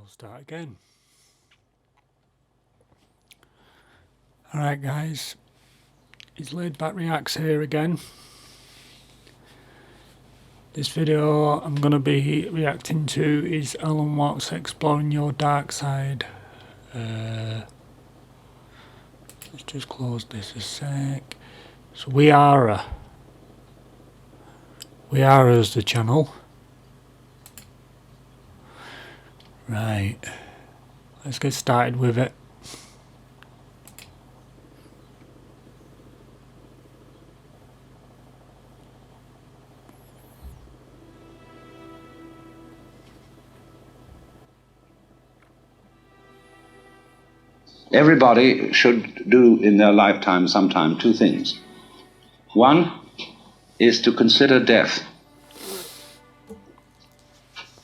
I'll start again. Alright guys, it's Laid Back Reacts here again. This video I'm going to be reacting to is Alan Watts Exploring Your Dark Side. Let's just close this a sec. So we are as the channel. Right, let's get started with it. Everybody should do in their lifetime sometime two things. One is to consider death,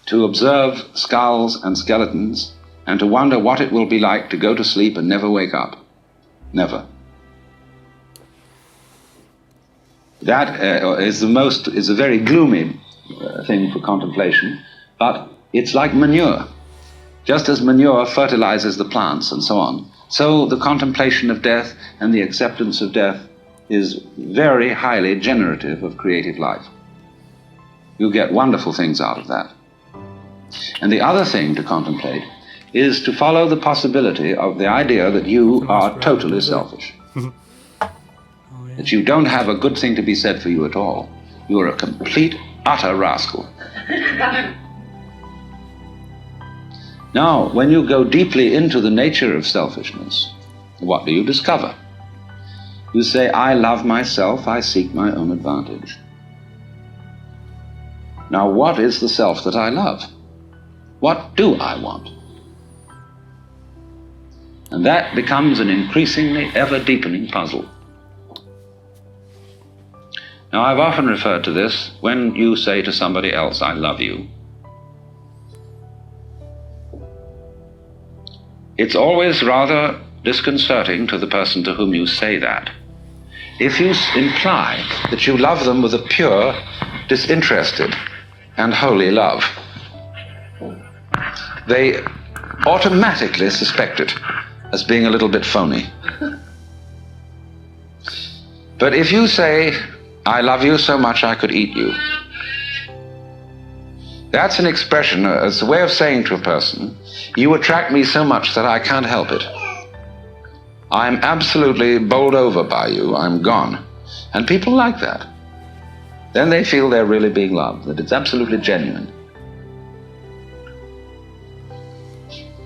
to observe skulls and skeletons, and to wonder what it will be like to go to sleep and never wake up. Never. That is a very gloomy thing for contemplation, but it's like manure. Just as manure fertilizes the plants and so on, so the contemplation of death and the acceptance of death is very highly generative of creative life. You get wonderful things out of that. And the other thing to contemplate is to follow the possibility of the idea that you are totally selfish. That you don't have a good thing to be said for you at all. You are a complete, utter rascal. Now, when you go deeply into the nature of selfishness, what do you discover? You say, I love myself, I seek my own advantage. Now, what is the self that I love? What do I want? And that becomes an increasingly ever-deepening puzzle. Now, I've often referred to this when you say to somebody else, I love you. It's always rather disconcerting to the person to whom you say that if you imply that you love them with a pure, disinterested, and holy love. They automatically suspect it as being a little bit phony. But if you say, I love you so much I could eat you, that's an expression, it's a way of saying to a person, you attract me so much that I can't help it. I'm absolutely bowled over by you, I'm gone. And people like that. Then they feel they're really being loved, that it's absolutely genuine.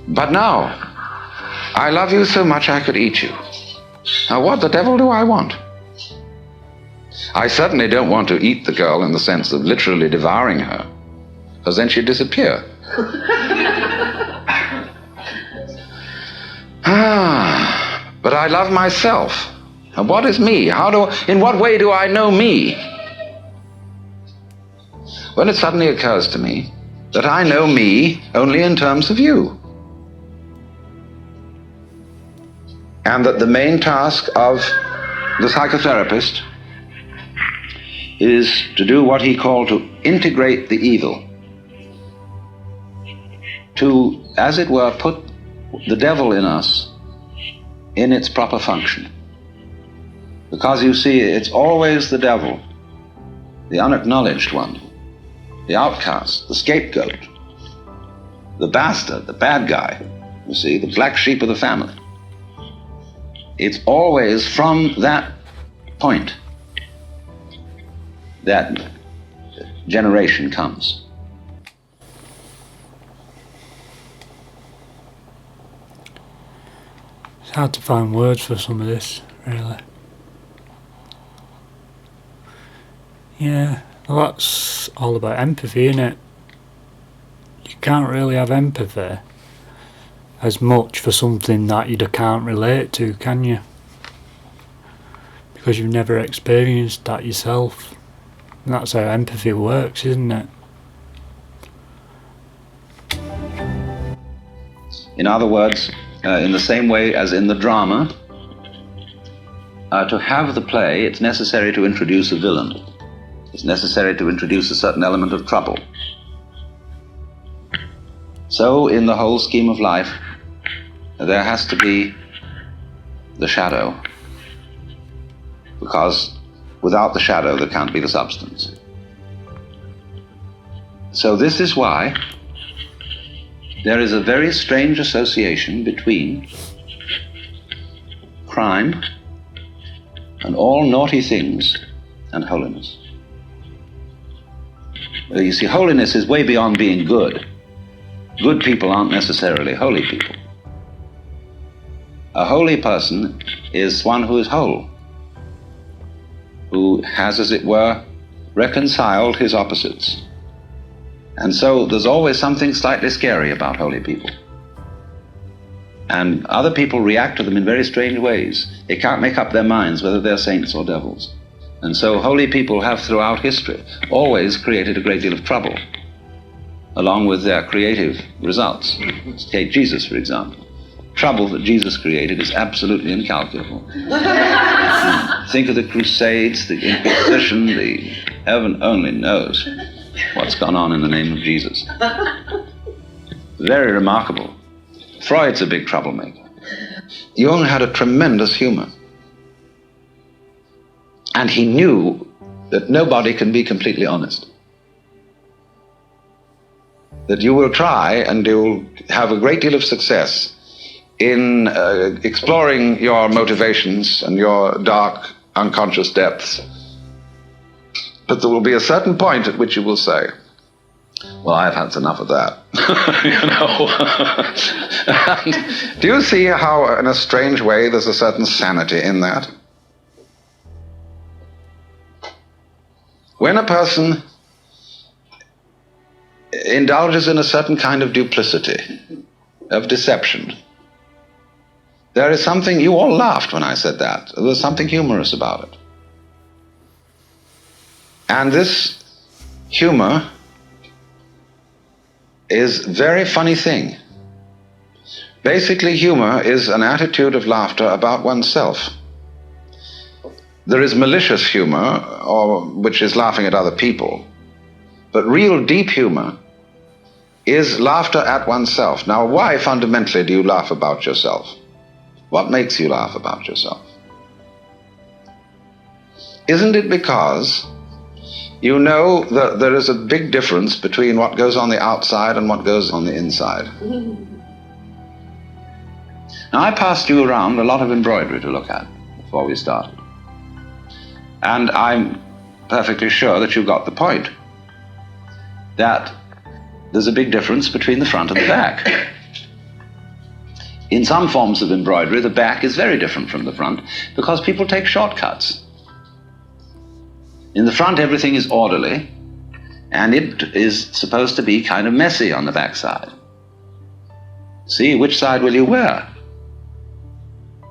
But now, I love you so much I could eat you. Now what the devil do I want? I certainly don't want to eat the girl in the sense of literally devouring her, because then she'd disappear. But I love myself. And what is me? In what way do I know me? Well, it suddenly occurs to me that I know me only in terms of you. And that the main task of the psychotherapist is to do what he called to integrate the evil. To, as it were, put the devil in us in its proper function. Because you see, it's always the devil, the unacknowledged one, the outcast, the scapegoat, the bastard, the bad guy, you see, the black sheep of the family. It's always from that point that generation comes. It's hard to find words for some of this, really. Yeah, well, that's all about empathy, isn't it? You can't really have empathy as much for something that you can't relate to, can you? Because you've never experienced that yourself. And that's how empathy works, isn't it? In other words, in the same way as in the drama, to have the play, it's necessary to introduce a villain. It's necessary to introduce a certain element of trouble. So so in the whole scheme of life, there has to be the shadow, because without the shadow there can't be the substance. So this is why there is a very strange association between crime and all naughty things and holiness. Well, you see, holiness is way beyond being good. Good people aren't necessarily holy people. A holy person is one who is whole, who has, as it were, reconciled his opposites. And so there's always something slightly scary about holy people. And other people react to them in very strange ways. They can't make up their minds whether they're saints or devils. And so holy people have throughout history always created a great deal of trouble, along with their creative results. Take Jesus, for example. Trouble that Jesus created is absolutely incalculable. Think of the Crusades, the Inquisition, heaven only knows what's gone on in the name of Jesus. Very remarkable. Freud's a big troublemaker. Jung had a tremendous humor. And he knew that nobody can be completely honest. That you will try and you'll have a great deal of success in exploring your motivations and your dark, unconscious depths. But there will be a certain point at which you will say, well, I've had enough of that. And do you see how, in a strange way, there's a certain sanity in that? When a person indulges in a certain kind of duplicity, of deception, there is something, you all laughed when I said that, there's something humorous about it. And this humor is a very funny thing. Basically, humor is an attitude of laughter about oneself. There is malicious humor, which is laughing at other people. But real deep humor is laughter at oneself. Now, why fundamentally do you laugh about yourself? What makes you laugh about yourself? Isn't it because you know that there is a big difference between what goes on the outside and what goes on the inside? Now, I passed you around a lot of embroidery to look at before we started. And I'm perfectly sure that you got the point, that there's a big difference between the front and the back. In some forms of embroidery, the back is very different from the front because people take shortcuts. In the front, everything is orderly, and it is supposed to be kind of messy on the back side. See, which side will you wear?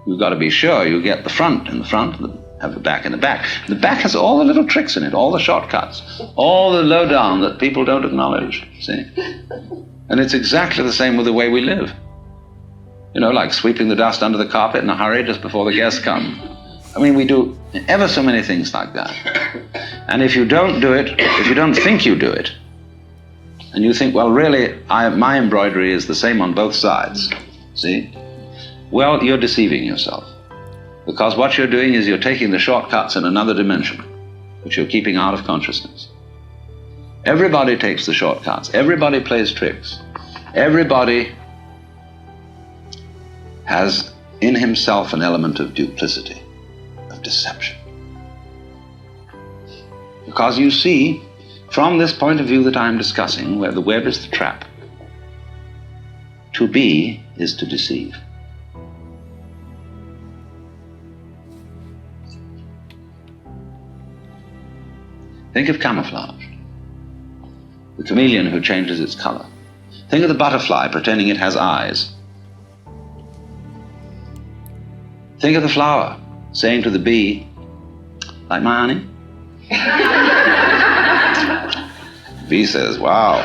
You've got to be sure you get the front in the front, have the back in the back. The back has all the little tricks in it, all the shortcuts, all the lowdown that people don't acknowledge, see? And it's exactly the same with the way we live. You know, like sweeping the dust under the carpet in a hurry just before the guests come. I mean, we do ever so many things like that. And if you don't do it, if you don't think you do it, and you think, well, really, my embroidery is the same on both sides, see? Well, you're deceiving yourself. Because what you're doing is you're taking the shortcuts in another dimension, which you're keeping out of consciousness. Everybody takes the shortcuts. Everybody plays tricks. Everybody has in himself an element of duplicity, of deception. Because you see, from this point of view that I'm discussing, where the web is the trap, to be is to deceive. Think of camouflage, the chameleon who changes its color. Think of the butterfly pretending it has eyes. Think of the flower saying to the bee, like my honey? The bee says, wow.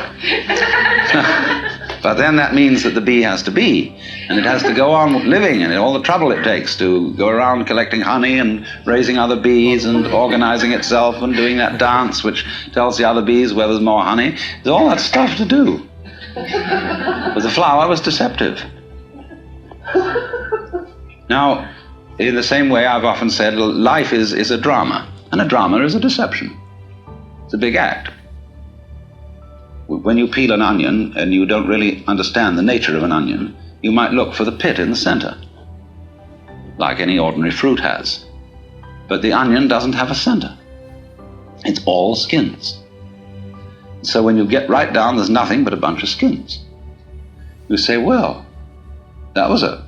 But then that means that the bee has to be, and it has to go on living, and all the trouble it takes to go around collecting honey and raising other bees and organizing itself and doing that dance which tells the other bees where there's more honey. There's all that stuff to do. But the flower was deceptive. Now, in the same way, I've often said life is a drama, and a drama is a deception. It's a big act. When you peel an onion and you don't really understand the nature of an onion, you might look for the pit in the center, like any ordinary fruit has. But the onion doesn't have a center. It's all skins. So when you get right down, there's nothing but a bunch of skins. You say, well, that was a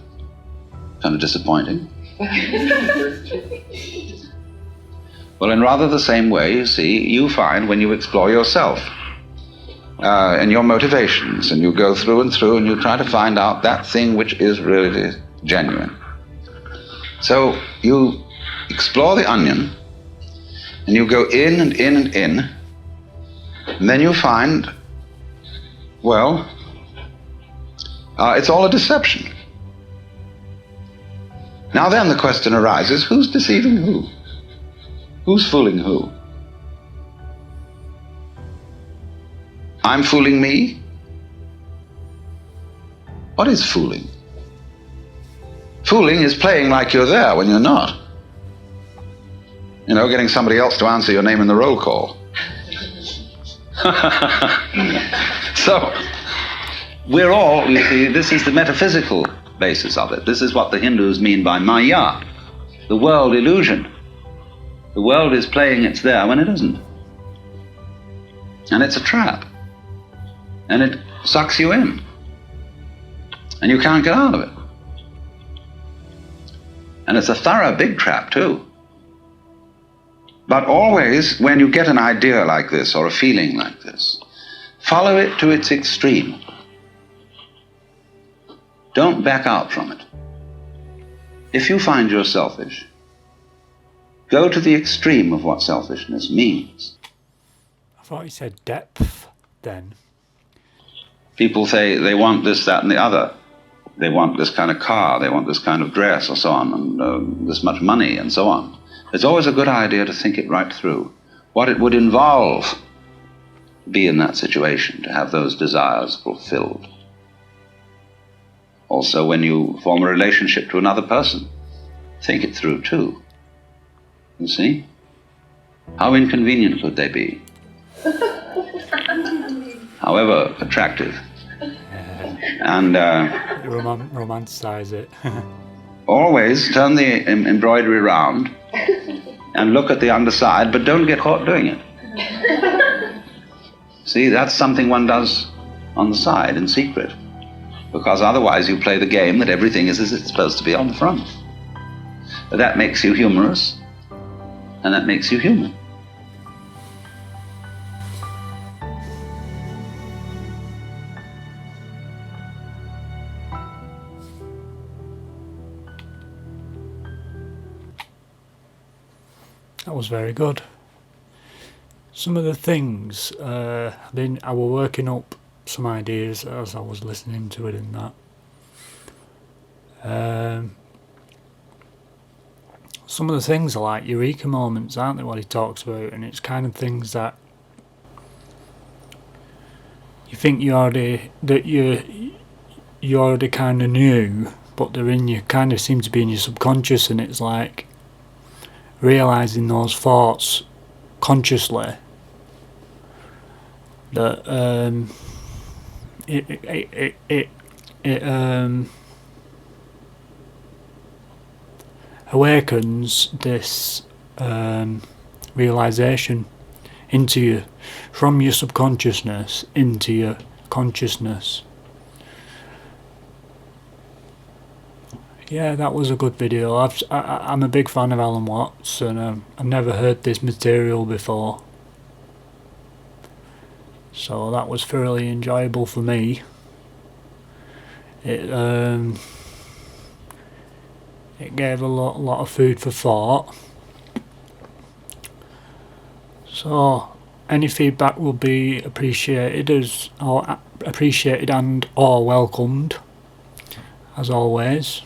kind of disappointing. Well, in rather the same way, you see, you find when you explore yourself and your motivations, and you go through and through and you try to find out that thing which is really genuine. So you explore the onion, and you go in and in and in, and then you find, well, it's all a deception. Now then the question arises, who's deceiving who? Who's fooling who? I'm fooling me? What is fooling? Fooling is playing like you're there when you're not. You know, getting somebody else to answer your name in the roll call. So, we're all, you see, this is the metaphysical basis of it. This is what the Hindus mean by Maya, the world illusion. The world is playing it's there when it isn't. And it's a trap. And it sucks you in. And you can't get out of it. And it's a thorough big trap too. But always, when you get an idea like this or a feeling like this, follow it to its extreme. Don't back out from it. If you find you're selfish, go to the extreme of what selfishness means. I thought you said depth then. People say they want this, that, and the other. They want this kind of car, they want this kind of dress, or so on, and this much money, and so on. It's always a good idea to think it right through. What it would involve to be in that situation, to have those desires fulfilled. Also, when you form a relationship to another person, think it through too. You see? How inconvenient could they be? However attractive. And romanticize it. always turn the embroidery around and look at the underside, but don't get caught doing it. See, that's something one does on the side in secret, because otherwise you play the game that everything is as it's supposed to be on the front. But that makes you humorous, and that makes you human. That was very good. Some of the things, I was working up some ideas as I was listening to it and that. Some of the things are like eureka moments, aren't they, what he talks about, and it's kind of things that you think you already kind of knew, but they're in you, kind of seem to be in your subconscious, and it's like realising those thoughts consciously, that it awakens this realisation into you, from your subconsciousness into your consciousness. Yeah, that was a good video. I'm a big fan of Alan Watts, and I've never heard this material before, so that was thoroughly enjoyable for me. It gave a lot of food for thought. So any feedback will be appreciated and or welcomed, as always.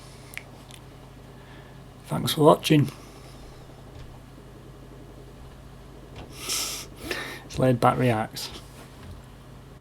Thanks for watching. It's Laid Back Reacts.